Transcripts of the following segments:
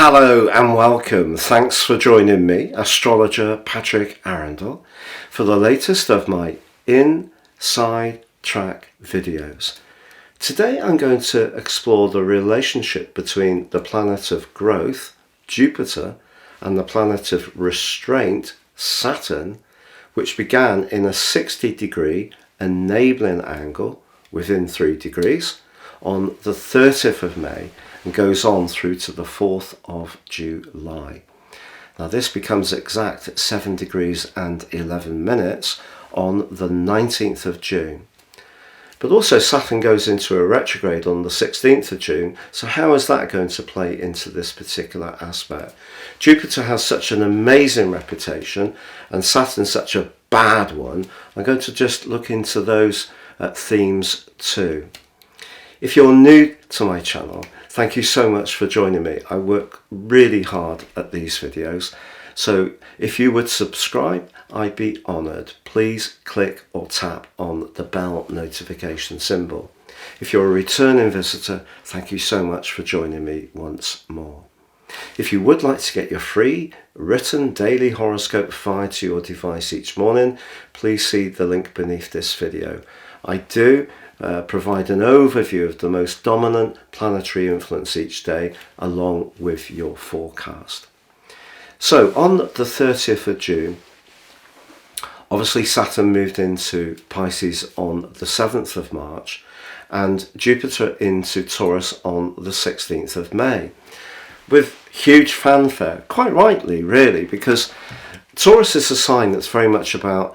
Hello and welcome. Thanks for joining me, astrologer Patrick Arundell, for the latest of my Inside Track videos. Today I'm going to explore the relationship between the planet of growth, Jupiter, and the planet of restraint, Saturn, which began in a 60-degree enabling angle within 3 degrees on the 30th of May and goes on through to the 4th of July. Now this becomes exact at 7 degrees and 11 minutes on the 19th of June. But also Saturn goes into a retrograde on the 16th of June, so how is that going to play into this particular aspect? Jupiter has such an amazing reputation and Saturn such a bad one. I'm going to just look into those themes too. If you're new to my channel, thank you so much for joining me. I work really hard at these videos, so if you would subscribe, I'd be honoured. Please click or tap on the bell notification symbol. If you're a returning visitor, thank you so much for joining me once more. If you would like to get your free written daily horoscope fired to your device each morning, please see the link beneath this video. I do provide an overview of the most dominant planetary influence each day along with your forecast. So on the 30th of June, obviously Saturn moved into Pisces on the 7th of March and Jupiter into Taurus on the 16th of May with huge fanfare, quite rightly really, because Taurus is a sign that's very much about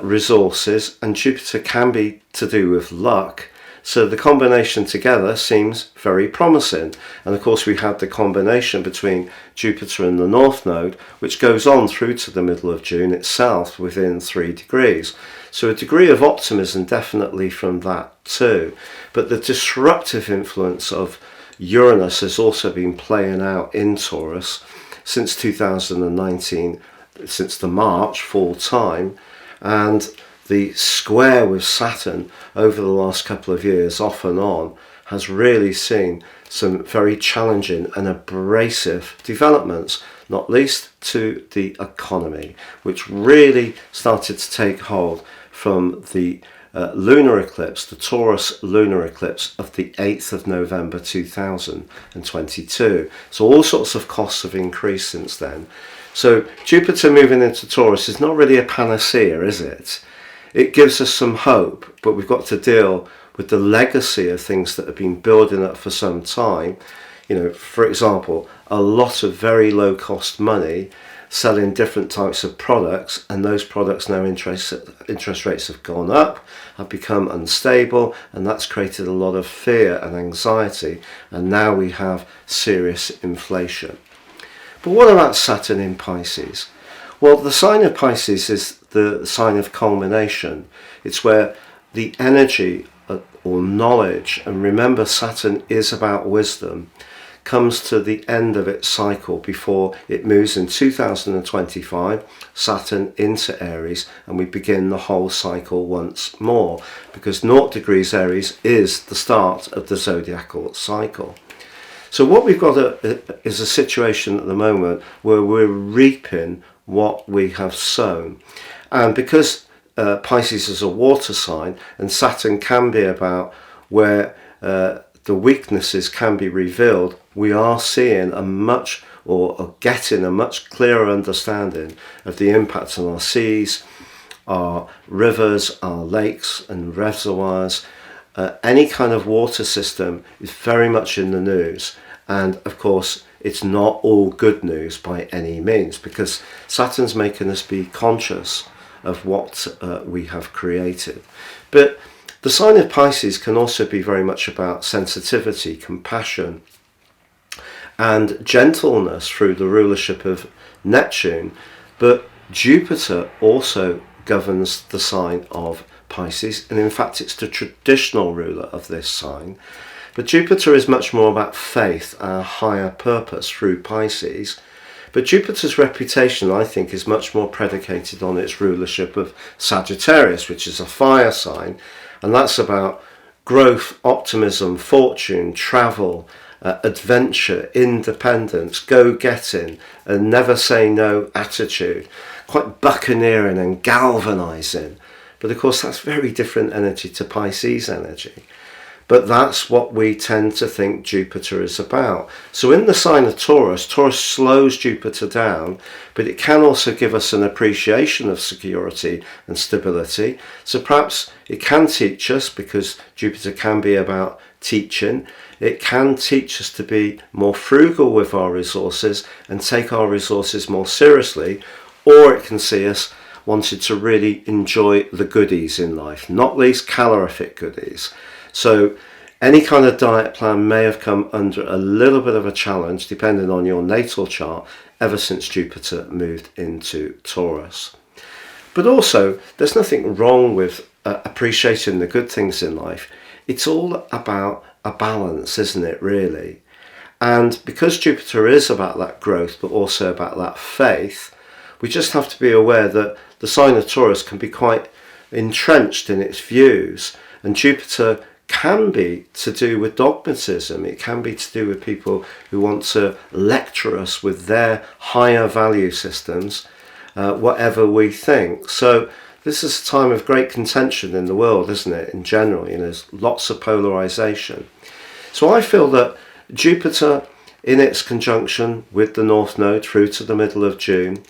resources, and Jupiter can be to do with luck, so the combination together seems very promising. And of course we had the combination between Jupiter and the North Node, which goes on through to the middle of June itself within 3 degrees, so a degree of optimism definitely from that too. But the disruptive influence of Uranus has also been playing out in Taurus since 2019, since the March full time, and the square with Saturn over the last couple of years off and on has really seen some very challenging and abrasive developments, not least to the economy, which really started to take hold from the lunar eclipse, the Taurus lunar eclipse of the 8th of November 2022. So all sorts of costs have increased since then. So Jupiter moving into Taurus is not really a panacea, is it? It gives us some hope, but we've got to deal with the legacy of things that have been building up for some time. You know, for example, a lot of very low cost money selling different types of products, and those products now interest rates have gone up, have become unstable, and that's created a lot of fear and anxiety, and now we have serious inflation. But what about Saturn in Pisces? Well, the sign of Pisces is the sign of culmination. It's where the energy or knowledge, and remember Saturn is about wisdom, comes to the end of its cycle before it moves in 2025, Saturn into Aries, and we begin the whole cycle once more, because 0 degrees Aries is the start of the zodiacal cycle. So what we've got is a situation at the moment where we're reaping what we have sown. And because Pisces is a water sign and Saturn can be about where the weaknesses can be revealed, we are seeing getting a much clearer understanding of the impact on our seas, our rivers, our lakes and reservoirs. Any kind of water system is very much in the news, and of course it's not all good news by any means, because Saturn's making us be conscious of what we have created. But the sign of Pisces can also be very much about sensitivity, compassion and gentleness through the rulership of Neptune, but Jupiter also governs the sign of Pisces, and in fact it's the traditional ruler of this sign. But Jupiter is much more about faith, our higher purpose through Pisces. But Jupiter's reputation, I think, is much more predicated on its rulership of Sagittarius, which is a fire sign, and that's about growth, optimism, fortune, travel, adventure, independence, go-getting, and never say no attitude, quite buccaneering and galvanizing. But of course, that's very different energy to Pisces energy. But that's what we tend to think Jupiter is about. So in the sign of Taurus, Taurus slows Jupiter down, but it can also give us an appreciation of security and stability. So perhaps it can teach us, because Jupiter can be about teaching, it can teach us to be more frugal with our resources and take our resources more seriously, or it can see us wanted to really enjoy the goodies in life, not least calorific goodies. So any kind of diet plan may have come under a little bit of a challenge depending on your natal chart ever since Jupiter moved into Taurus. But also, there's nothing wrong with appreciating the good things in life. It's all about a balance, isn't it, really? And because Jupiter is about that growth, but also about that faith, we just have to be aware that the sign of Taurus can be quite entrenched in its views, and Jupiter can be to do with dogmatism. It can be to do with people who want to lecture us with their higher value systems, whatever we think. So this is a time of great contention in the world, isn't it, in general? There's lots of polarization. So I feel that Jupiter, in its conjunction with the North Node through to the middle of June,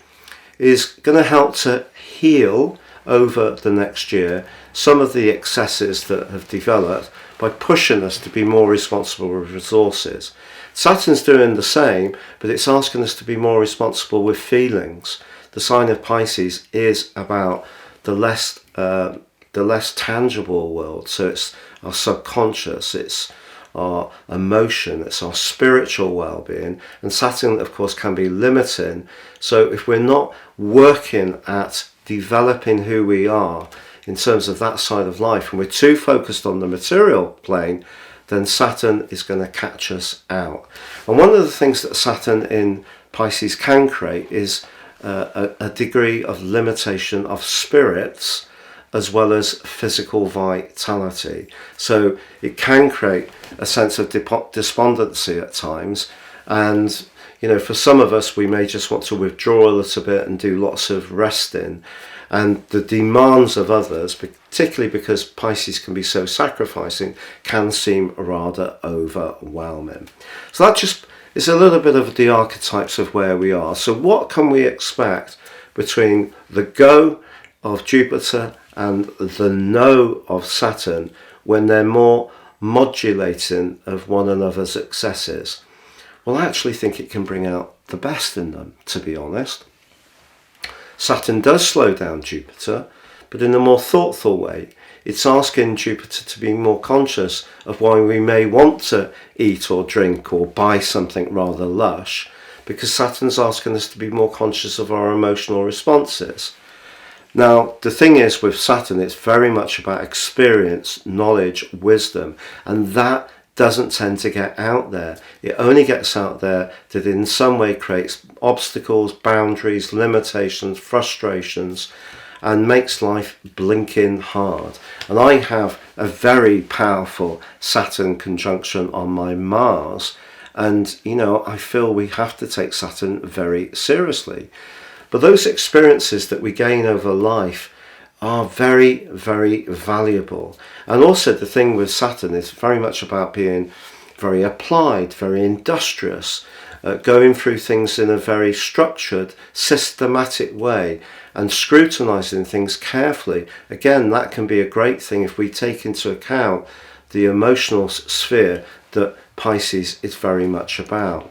is going to help to heal over the next year some of the excesses that have developed by pushing us to be more responsible with resources. Saturn's doing the same, but it's asking us to be more responsible with feelings. The sign of Pisces is about the less tangible world. So it's our subconscious, it's our emotion, it's our spiritual well-being, and Saturn of course can be limiting. So if we're not working at developing who we are in terms of that side of life, and we're too focused on the material plane, then Saturn is going to catch us out. And one of the things that Saturn in Pisces can create is a degree of limitation of spirits as well as physical vitality. So it can create a sense of despondency at times, and for some of us, we may just want to withdraw a little bit and do lots of resting. And the demands of others, particularly because Pisces can be so sacrificing, can seem rather overwhelming. So that just is a little bit of the archetypes of where we are. So what can we expect between the go of Jupiter and the no of Saturn when they're more modulating of one another's excesses? Well, I actually think it can bring out the best in them, to be honest. Saturn does slow down Jupiter, but in a more thoughtful way. It's asking Jupiter to be more conscious of why we may want to eat or drink or buy something rather lush, because Saturn's asking us to be more conscious of our emotional responses. Now, the thing is with Saturn, it's very much about experience, knowledge, wisdom, and that doesn't tend to get out there. It only gets out there that in some way creates obstacles, boundaries, limitations, frustrations, and makes life blinking hard. And I have a very powerful Saturn conjunction on my Mars, and I feel we have to take Saturn very seriously. But those experiences that we gain over life are very, very valuable. And also the thing with Saturn is very much about being very applied, very industrious, going through things in a very structured, systematic way and scrutinizing things carefully. Again, that can be a great thing if we take into account the emotional sphere that Pisces is very much about.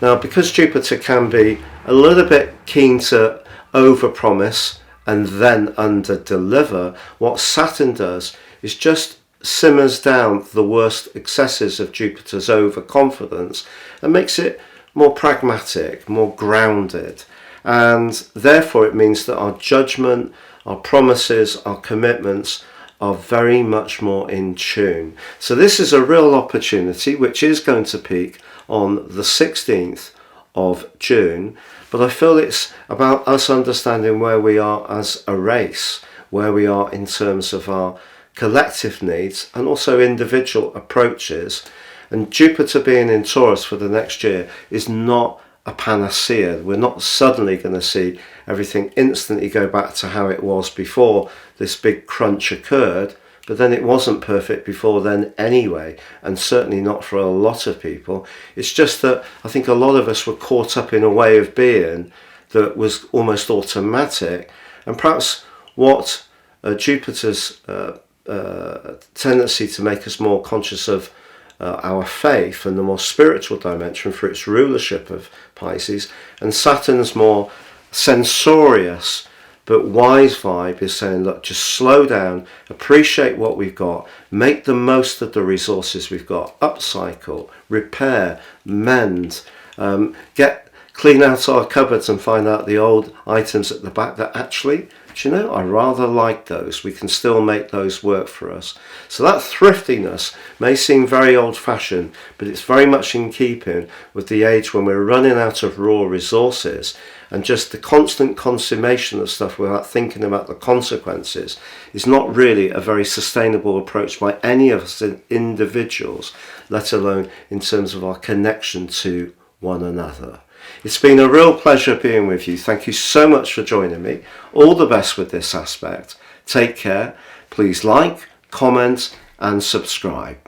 Now, because Jupiter can be a little bit keen to overpromise and then under-deliver, what Saturn does is just simmers down the worst excesses of Jupiter's overconfidence and makes it more pragmatic, more grounded. And therefore it means that our judgment, our promises, our commitments are very much more in tune. So this is a real opportunity which is going to peak on the 16th of June, but I feel it's about us understanding where we are as a race, where we are in terms of our collective needs and also individual approaches, And Jupiter being in Taurus for the next year is not a panacea. We're not suddenly going to see everything instantly go back to how it was before this big crunch occurred. But then it wasn't perfect before then anyway, and certainly not for a lot of people. It's just that I think a lot of us were caught up in a way of being that was almost automatic, and perhaps what Jupiter's tendency to make us more conscious of our faith and the more spiritual dimension for its rulership of Pisces, and Saturn's more censorious but wise vibe is saying, look, just slow down, appreciate what we've got, make the most of the resources we've got, upcycle, repair, mend, clean out our cupboards and find out the old items at the back that actually, do you know, I rather like those. We can still make those work for us. So that thriftiness may seem very old-fashioned, but it's very much in keeping with the age when we're running out of raw resources, and just the constant consummation of stuff without thinking about the consequences is not really a very sustainable approach by any of us individuals, let alone in terms of our connection to one another. It's been a real pleasure being with you. Thank you so much for joining me. All the best with this aspect. Take care. Please like, comment and subscribe.